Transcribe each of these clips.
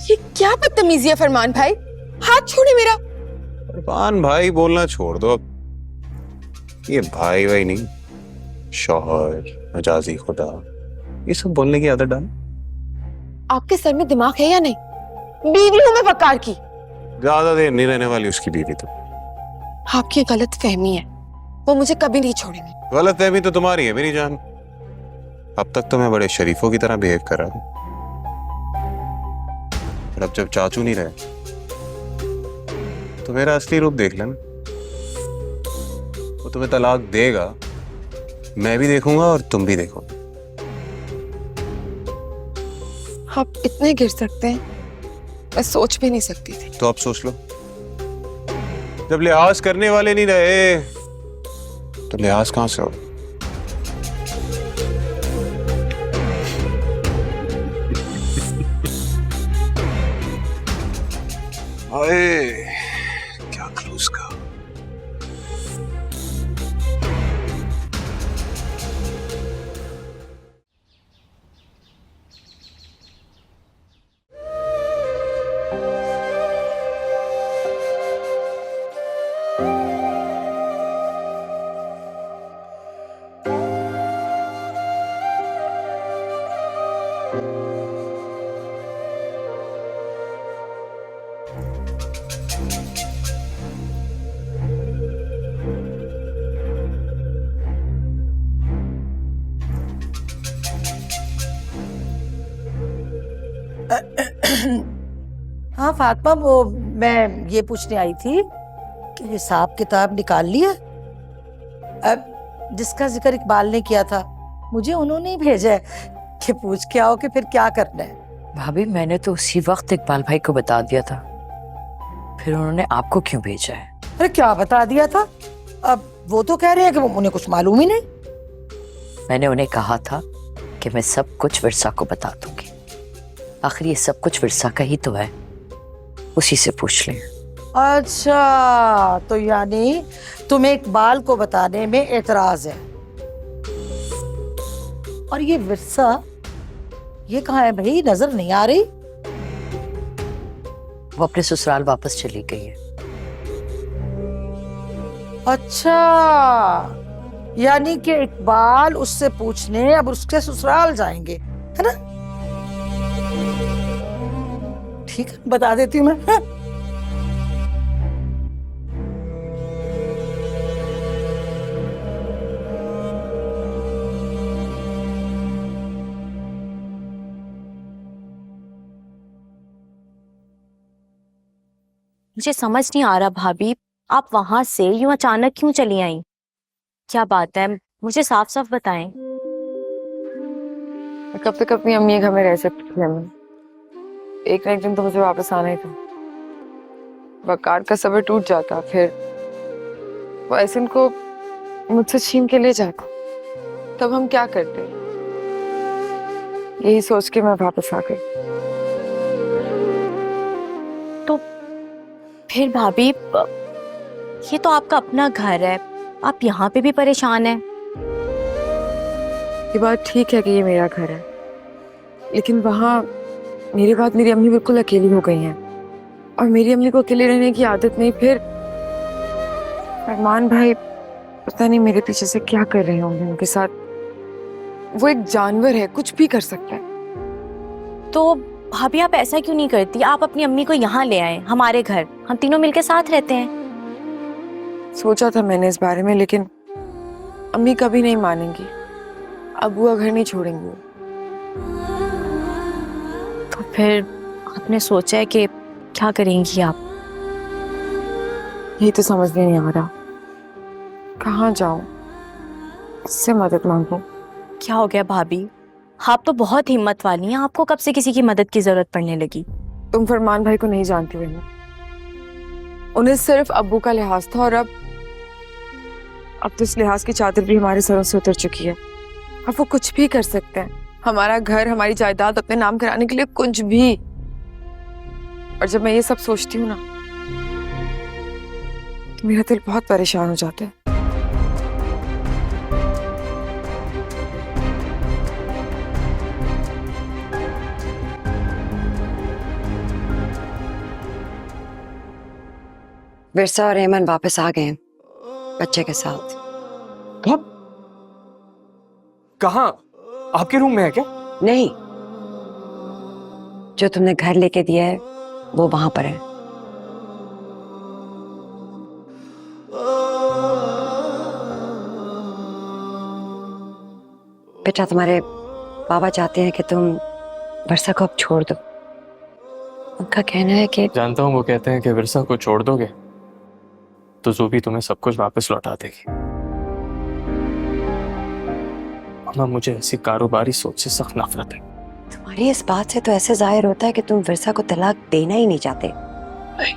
ये क्या बदतमीजी है फरमान भाई, हाथ छोड़े मेरा। फरमान भाई बोलना छोड़ दो अब। ये भाई भाई नहीं, शौहर, मजाजी खुदा, ये सब बोलने की आदत डाल। आपके सर में दिमाग है या नहीं? बीवी हूं मैं वकार की। ज्यादा देर नहीं रहने वाली उसकी बीवी तो। आपकी गलत फहमी है, वो मुझे कभी नहीं छोड़ेंगे। गलत फहमी तो तुम्हारी है मेरी जान। अब तक तो मैं बड़े शरीफों की तरह बिहेव कर रहा हूं, पर अब जब चाचू नहीं रहे तो मेरा असली रूप देख लेना। वो तुम्हें तलाक देगा, मैं भी देखूंगा और तुम भी देखोगे। आप इतने गिर सकते हैं, मैं सोच भी नहीं सकती थी। तो अब सोच लो, जब लिहाज करने वाले नहीं रहे तो लिहाज कहां से हो? अरे क्या क्लोज का। हाँ फातिमा, वो मैं ये पूछने आई थी कि हिसाब किताब निकाल लिया? अब जिसका जिक्र इकबाल ने किया था, मुझे उन्होंने ही भेजा है कि पूछ के आओ कि फिर क्या करना है। भाभी मैंने तो उसी वक्त इकबाल भाई को बता दिया था, फिर उन्होंने आपको क्यों भेजा है? अरे क्या बता दिया था? अब वो तो कह रहे हैं कि उन्हें कुछ मालूम ही नहीं। मैंने उन्हें कहा था कि मैं सब कुछ विरसा को बता दूंगी। आखिर ये सब कुछ विरसा का ही तो है, उसी से पूछ लें। अच्छा, तो यानी तुम्हें इकबाल को बताने में एतराज है। और ये विरसा, ये कहाँ है भाई? नजर नहीं आ रही। वो अपने ससुराल वापस चली गई है। अच्छा, यानी कि इकबाल उससे पूछने अब उसके ससुराल जाएंगे, है ना? ठीक है, बता देती हूँ मैं। हाँ? मुझे समझ नहीं आ रहा भाभी, आप वहां से यूं अचानक क्यों चली आई? क्या बात है, मुझे साफ साफ बताएं। कब तक अपनी अम्मी के घर में रह सकती थी मैं? एक ना एक दिन तो मुझे वापस आना ही था। वकार का सब्र टूट जाता, फिर वो ऐसिन को मुझसे छीन के ले जाता, तब हम क्या करते? यही सोच के मैं वापस आ गई। तो फिर भाभी, ये तो आपका अपना घर है, आप यहाँ पे भी परेशान हैं। ये बात ठीक है कि ये मेरा घर है, लेकिन वहाँ मेरे बाद मेरी अम्मी बिल्कुल अकेली हो गई हैं, और मेरी अम्मी को अकेले रहने की आदत नहीं। फिर फरमान भाई पता नहीं मेरे पीछे से क्या कर रहे होंगे उनके साथ। वो एक जानवर है, कुछ भी कर सकता है। तो भाभी आप ऐसा क्यों नहीं करती, आप अपनी अम्मी को यहाँ ले आए हमारे घर, हम तीनों मिलके साथ रहते हैं। सोचा था मैंने इस बारे में, लेकिन अम्मी कभी नहीं मानेंगी। अब वो घर नहीं छोड़ेंगी। तो फिर आपने सोचा है कि क्या करेंगी आप? यही तो समझ में नहीं आ रहा, कहाँ जाऊं, किससे मदद मांगूं? क्या हो गया भाभी, आप तो बहुत हिम्मत वाली हैं, आपको कब से किसी की मदद की जरूरत पड़ने लगी? तुम फरमान भाई को नहीं जानती हो ना, उन्हें सिर्फ अब्बू का लिहाज था, और अब तो इस लिहाज की चादर भी हमारे सरों से उतर चुकी है। अब वो कुछ भी कर सकते हैं, हमारा घर, हमारी जायदाद अपने नाम कराने के लिए कुछ भी। और जब मैं ये सब सोचती हूँ ना, तो मेरा दिल बहुत परेशान हो जाता है। विरसा और एमन वापस आ गए हैं बच्चे के साथ। कब? कहाँ? आपके रूम में है क्या? नहीं, जो तुमने घर लेके दिया है वो वहां पर है। बेटा, तुम्हारे बाबा चाहते हैं कि तुम वर्षा को अब छोड़ दो। उनका कहना है कि जानता हूँ, वो कहते हैं कि विरसा को छोड़ दोगे तो जूबी तुम्हें सब कुछ वापस लौटा देगी। अम्मा, मुझे ऐसी कारोबारी सोच से सख्त नफरत है। तुम्हारी इस बात से तो ऐसे जाहिर होता है कि तुम विरसा को तलाक देना ही नहीं चाहते। नहीं,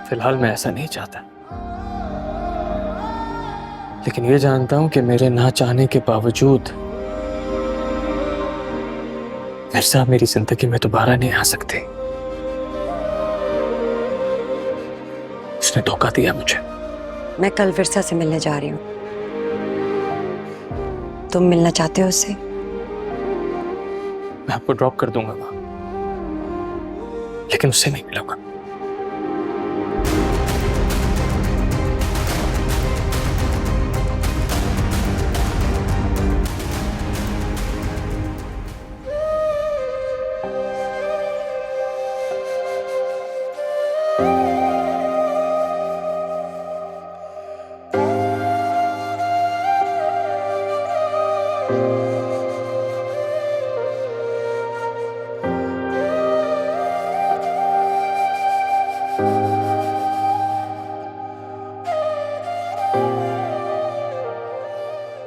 फिलहाल मैं ऐसा नहीं चाहता, लेकिन ये जानता हूं कि मेरे ना चाहने के बावजूद विरसा मेरी जिंदगी में दोबारा नहीं आ सकती। उसने धोखा दिया मुझे। मैं कल विरसा से मिलने जा रही हूँ। तुम मिलना चाहते हो उससे? मैं आपको ड्रॉप कर दूंगा वहां, लेकिन उससे नहीं मिलूंगा।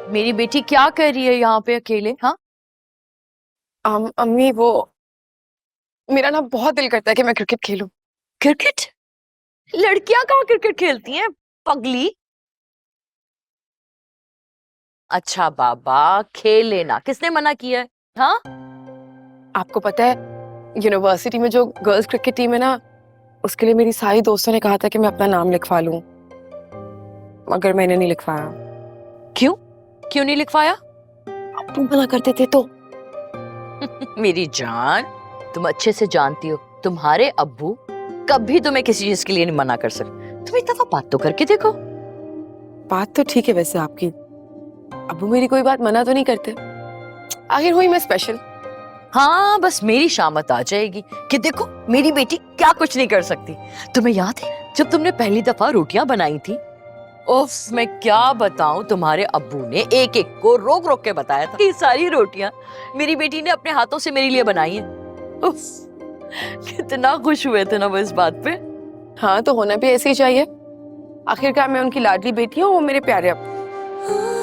मेरी बेटी क्या कर रही है यहाँ पे अकेले? हाँ, अम्मी वो मेरा ना बहुत दिल करता है कि मैं क्रिकेट खेलूं। क्रिकेट? लड़कियां कहाँ क्रिकेट खेलती हैं पगली? अच्छा बाबा, खेल लेना, किसने मना किया है? हाँ, आपको पता है यूनिवर्सिटी में जो गर्ल्स क्रिकेट टीम है ना, उसके लिए मेरी सारी दोस्तों ने कहा था कि मैं अपना नाम लिखवा लूं, मगर मैंने नहीं लिखवाया। क्यों? क्यों नहीं लिखवाया? अब तुम मना करते थे तो। मेरी जान, तुम अच्छे से जानती हो तुम्हारे अब्बू कभी तुम्हें किसी चीज के लिए नहीं मना कर सकते। तुम एक दफा बात तो करके देखो। बात तो ठीक है वैसे आपकी, अब्बू मेरी कोई बात मना तो नहीं करते। आखिर हुई मैं स्पेशल। हाँ, बस मेरी शामत आ जाएगी कि देखो मेरी बेटी क्या कुछ नहीं कर सकती। तुम्हें याद है जब तुमने पहली दफा रोटियां बनाई थी? उफ, मैं क्या बताऊं, तुम्हारे अब्बू ने एक एक को रोक रोक के बताया था। ये सारी रोटियां मेरी बेटी ने अपने हाथों से मेरे लिए बनाई हैं। उफ, कितना खुश हुए थे ना वो इस बात पे। हाँ, तो होना भी ऐसे ही चाहिए। आखिरकार मैं उनकी लाडली बेटी हूँ, वो मेरे प्यारे अब्बू।